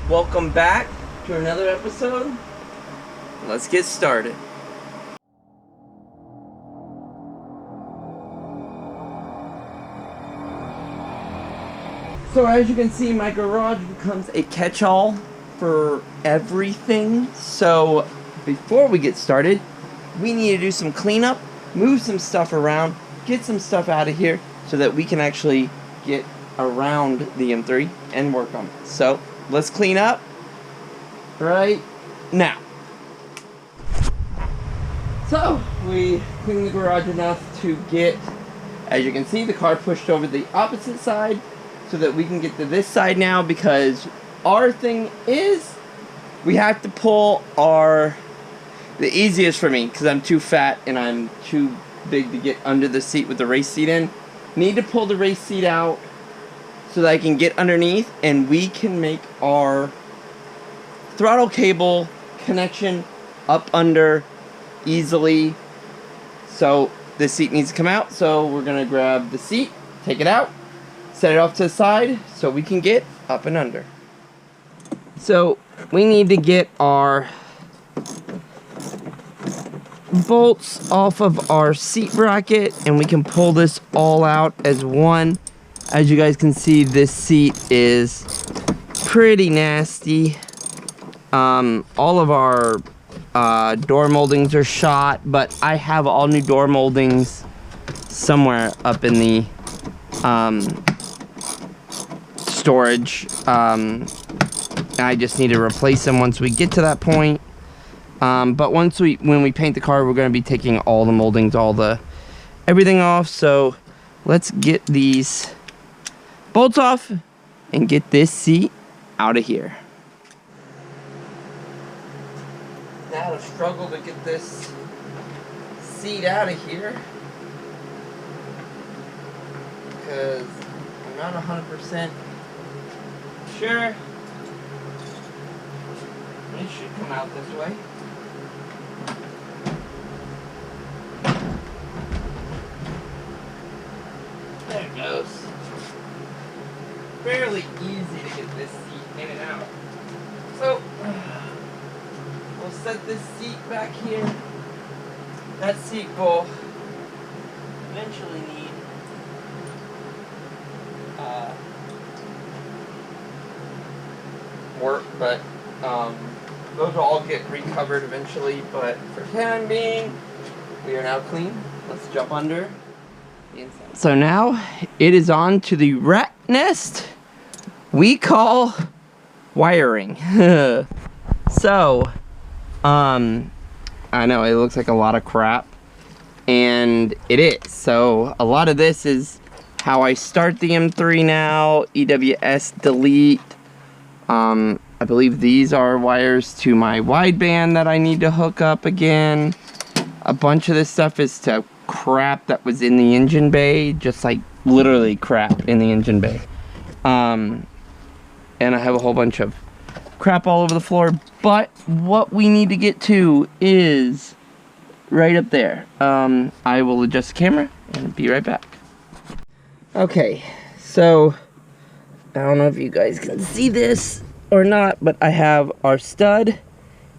Welcome back to another episode. Let's get started. So as you can see, my garage becomes a catch-all for everything. So before we get started, we need to do some cleanup, move some stuff around, get some stuff out of here so that we can actually get around the M3 and work on it. So let's clean up right now. So we cleaned the garage enough to get, as you can see, the car pushed over the opposite side so that we can get to this side now, because our thing is we have to pull the easiest for me, because I'm too fat and I'm too big to get under the seat with the race seat in. Need to pull the race seat out so that I can get underneath and we can make our throttle cable connection up under easily. So the seat needs to come out, so we're gonna grab the seat, take it out, set it off to the side so we can get up and under. So we need to get our bolts off of our seat bracket, and we can pull this all out as one. As you guys can see, this seat is pretty nasty. All of our door moldings are shot, but I have all new door moldings somewhere up in the storage. I just need to replace them once we get to that point. But when we paint the car, we're going to be taking all the moldings, everything off. So let's get these bolts off and get this seat out of here. Now to struggle to get this seat out of here, because I'm not 100% sure. It should come out this way. There it goes. Fairly easy to get this seat in and out. So we'll set this seat back here. That seat will eventually need work, but those will all get recovered eventually. But for the time being, we are now clean. Let's jump under the inside. So now it is on to the rat nest we call wiring. So I know it looks like a lot of crap, and it is. So a lot of this is how I start the M3 now. EWS delete. I believe these are wires to my wideband that I need to hook up again. A bunch of this stuff is to crap that was in the engine bay, just like literally crap in the engine bay. And I have a whole bunch of crap all over the floor, but what we need to get to is right up there. I will adjust the camera and be right back. Okay, so I don't know if you guys can see this or not, but I have our stud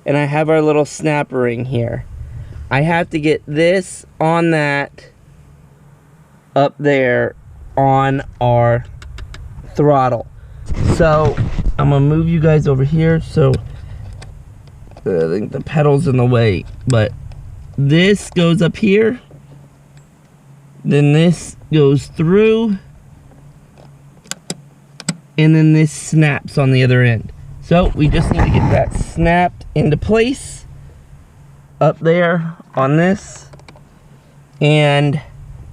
and I have our little snap ring here. I have to get this on that up there on our throttle. So I'm gonna move you guys over here. So I think the pedal's in the way, but this goes up here, then this goes through, and then this snaps on the other end. So we just need to get that snapped into place up there on this, and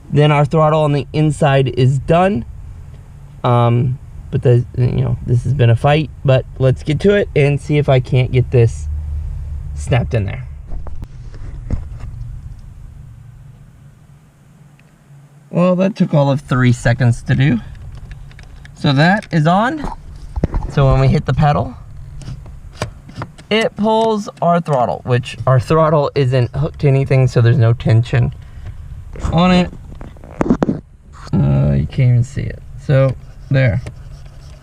then our throttle on the inside is done. But this has been a fight, but let's get to it and see if I can't get this snapped in there. Well, that took all of 3 seconds to do. So that is on. So when we hit the pedal, it pulls our throttle, which our throttle isn't hooked to anything, so there's no tension on it. You can't even see it. So there,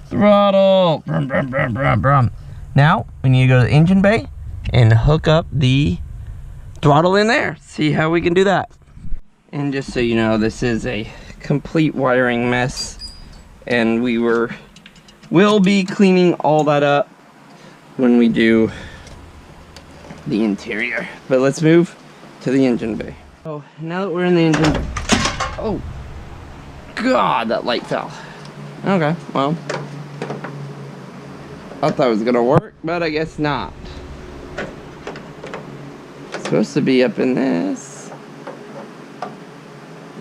throttle, brum, brum, brum, brum, brum. Now we need to go to the engine bay and hook up the throttle in there. See how we can do that. And just so you know, this is a complete wiring mess, and we will be cleaning all that up when we do the interior. But let's move to the engine bay. Oh, now that we're in the engine, oh God, that light fell. Okay, well, I thought it was gonna work, but I guess not. It's supposed to be up in this.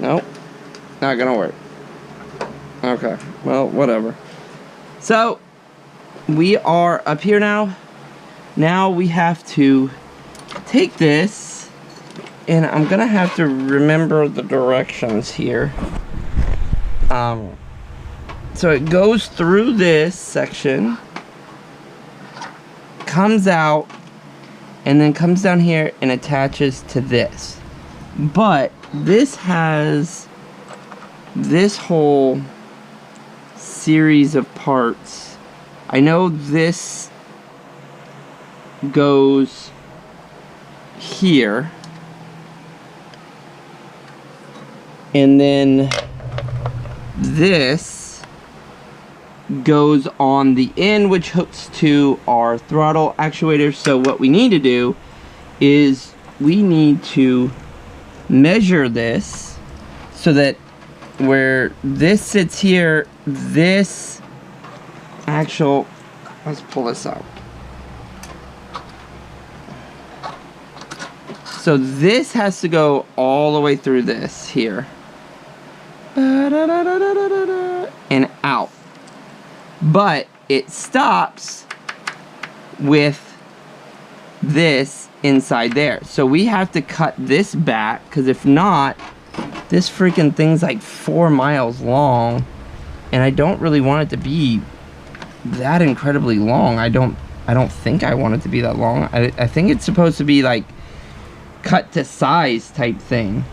Nope, not gonna work. Okay, well, whatever. So, we are up here now. Now we have to take this, and I'm gonna have to remember the directions here. So it goes through this section, comes out, and then comes down here and attaches to this. But this has this whole series of parts. I know this goes here, and then this goes on the end, which hooks to our throttle actuator. So what we need to do is we need to measure this so that where this sits here, this actual, let's pull this out. So this has to go all the way through this here and out, but it stops with this inside there. So we have to cut this back, because if not, this freaking thing's like 4 miles long, and I don't really want it to be that incredibly long. I don't think I want it to be that long. I think it's supposed to be like cut to size type thing,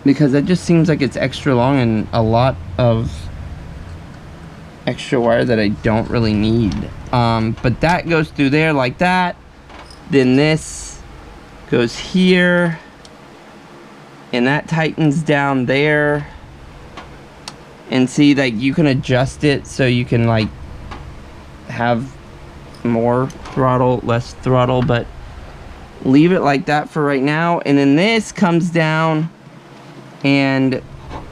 because that just seems like it's extra long and a lot of extra wire that I don't really need. But that goes through there like that. Then this goes here, and that tightens down there. And see, like, you can adjust it so you can like have more throttle, less throttle, but leave it like that for right now. And then this comes down, and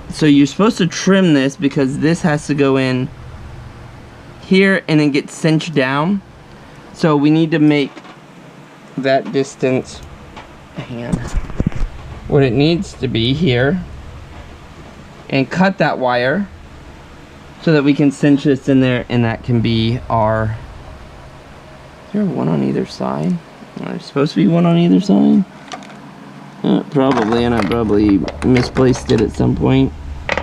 so you're supposed to trim this because this has to go in here and then get cinched down. So we need to make that distance, hang on, what it needs to be here, and cut that wire so that we can cinch this in there, and that can be our, is there one on either side? There's supposed to be one on either side? Probably, and I probably misplaced it at some point.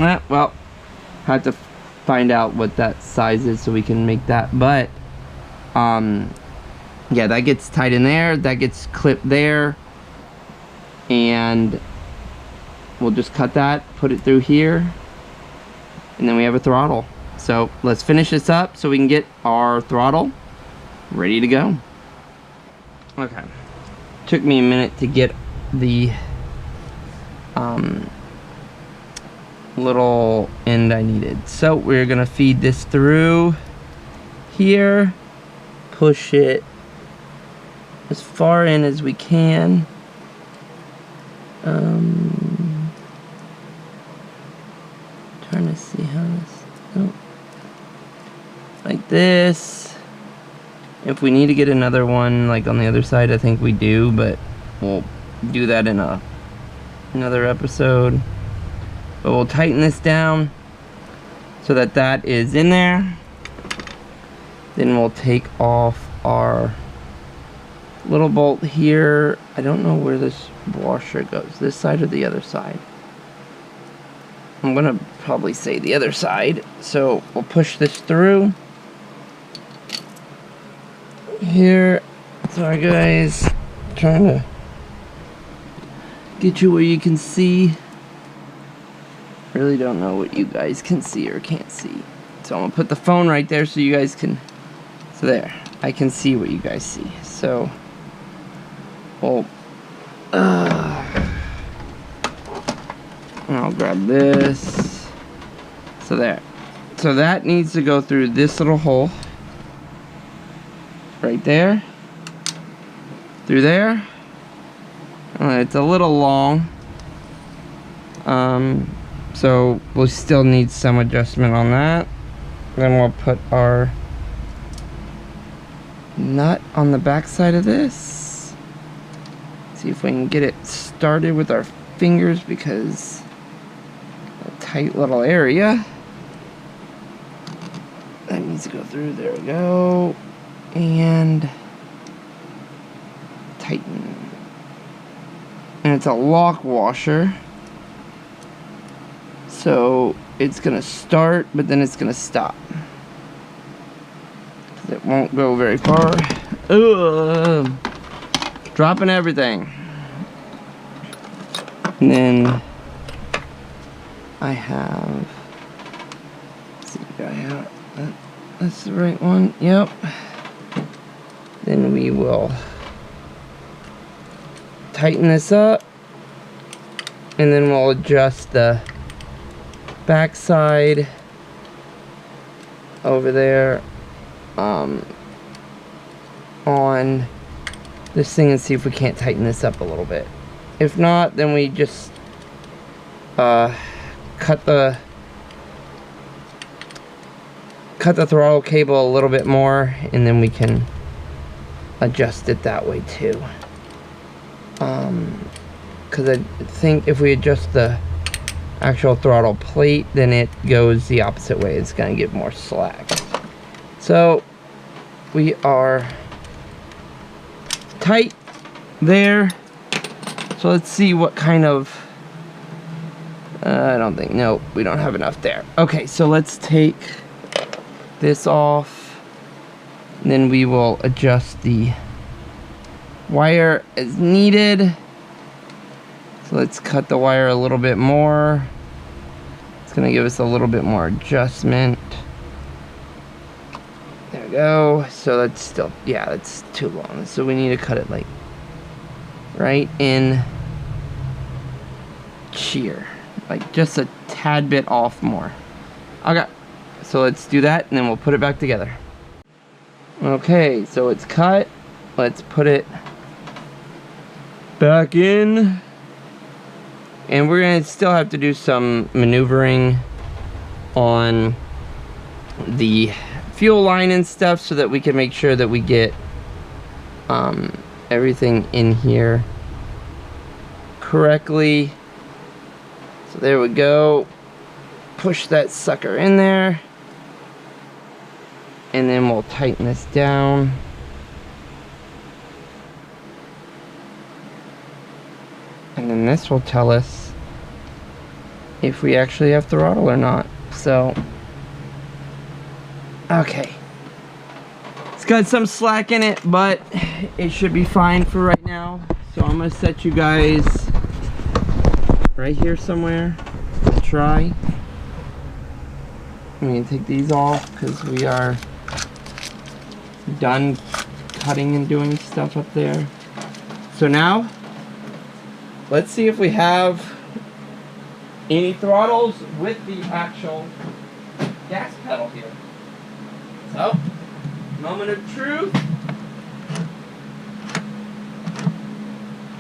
Well, have to find out what that size is so we can make that. But yeah, that gets tight in there, that gets clipped there, and we'll just cut that, put it through here, and then we have a throttle. So let's finish this up so we can get our throttle ready to go. Okay, took me a minute to get the little end I needed. So we're gonna feed this through here, push it as far in as we can. Trying to see how this, oh, like this. If we need to get another one like on the other side, I think we do, but we'll do that in another episode. But we'll tighten this down so that that is in there. Then we'll take off our little bolt here. I don't know where this washer goes, this side or the other side. I'm gonna probably say the other side. So we'll push this through here. Sorry guys, trying to get you where you can see. Really don't know what you guys can see or can't see. So I'm gonna put the phone right there so you guys can, so there, I can see what you guys see. So, well, I'll grab this. So there. So that needs to go through this little hole. Right there. Through there. It's a little long. So we'll still need some adjustment on that. Then we'll put our nut on the back side of this. See if we can get it started with our fingers, because a tight little area that needs to go through. There we go. And tighten. And it's a lock washer, so it's gonna start, but then it's gonna stop. It won't go very far. Ugh. Dropping everything. And then I have, let's see, I have that's the right one. Yep. Then we will tighten this up, and then we'll adjust the back side over there on this thing, and see if we can't tighten this up a little bit. If not, then we just cut the throttle cable a little bit more, and then we can adjust it that way too. Because I think if we adjust the actual throttle plate, then it goes the opposite way. It's going to get more slack. So we are tight there. So let's see what kind of, I don't think, no, we don't have enough there. Okay, so let's take this off, and then we will adjust the wire as needed. So let's cut the wire a little bit more. It's gonna give us a little bit more adjustment. There we go. So that's still, yeah, that's too long. So we need to cut it like right in here, like just a tad bit off more. Okay, so let's do that, and then we'll put it back together. Okay, so it's cut. Let's put it back in, and we're gonna still have to do some maneuvering on the fuel line and stuff, so that we can make sure that we get everything in here correctly. So there we go. Push that sucker in there, and then we'll tighten this down. And then this will tell us if we actually have throttle or not. So, okay. It's got some slack in it, but it should be fine for right now. So I'm gonna set you guys right here somewhere to try. I'm gonna take these off because we are done cutting and doing stuff up there. So now, let's see if we have any throttles with the actual gas pedal here. So, moment of truth.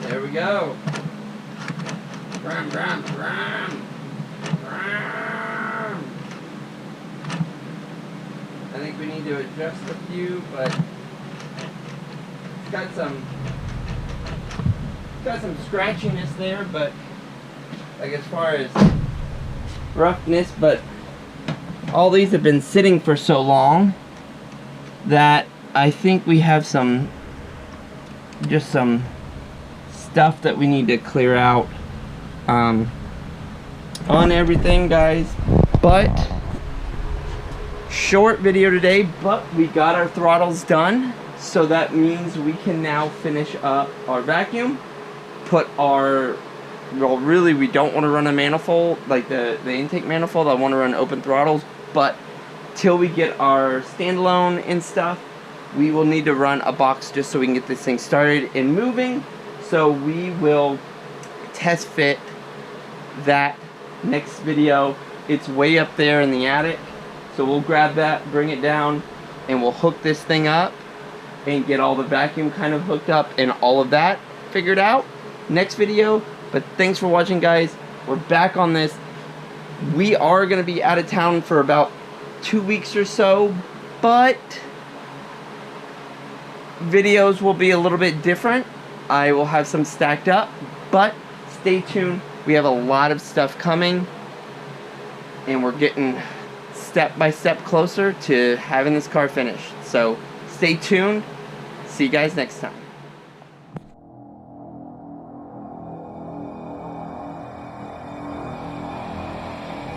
There we go. Brum, brum, brum. Brum. I think we need to adjust a few, but it's got some scratchiness there, but like as far as roughness, but all these have been sitting for so long that I think we have just some stuff that we need to clear out on everything, guys. But short video today, but we got our throttles done, so that means we can now finish up our vacuum, put our, well, really we don't want to run a manifold like the intake manifold. I want to run open throttles, but till we get our standalone and stuff, we will need to run a box just so we can get this thing started and moving. So we will test fit that next video. It's way up there in the attic, so we'll grab that, bring it down, and we'll hook this thing up and get all the vacuum kind of hooked up and all of that figured out next video. But thanks for watching, guys. We're back on this. We are going to be out of town for about 2 weeks or so, but videos will be a little bit different. I will have some stacked up, but stay tuned. We have a lot of stuff coming, and we're getting step by step closer to having this car finished. So stay tuned. See you guys next time.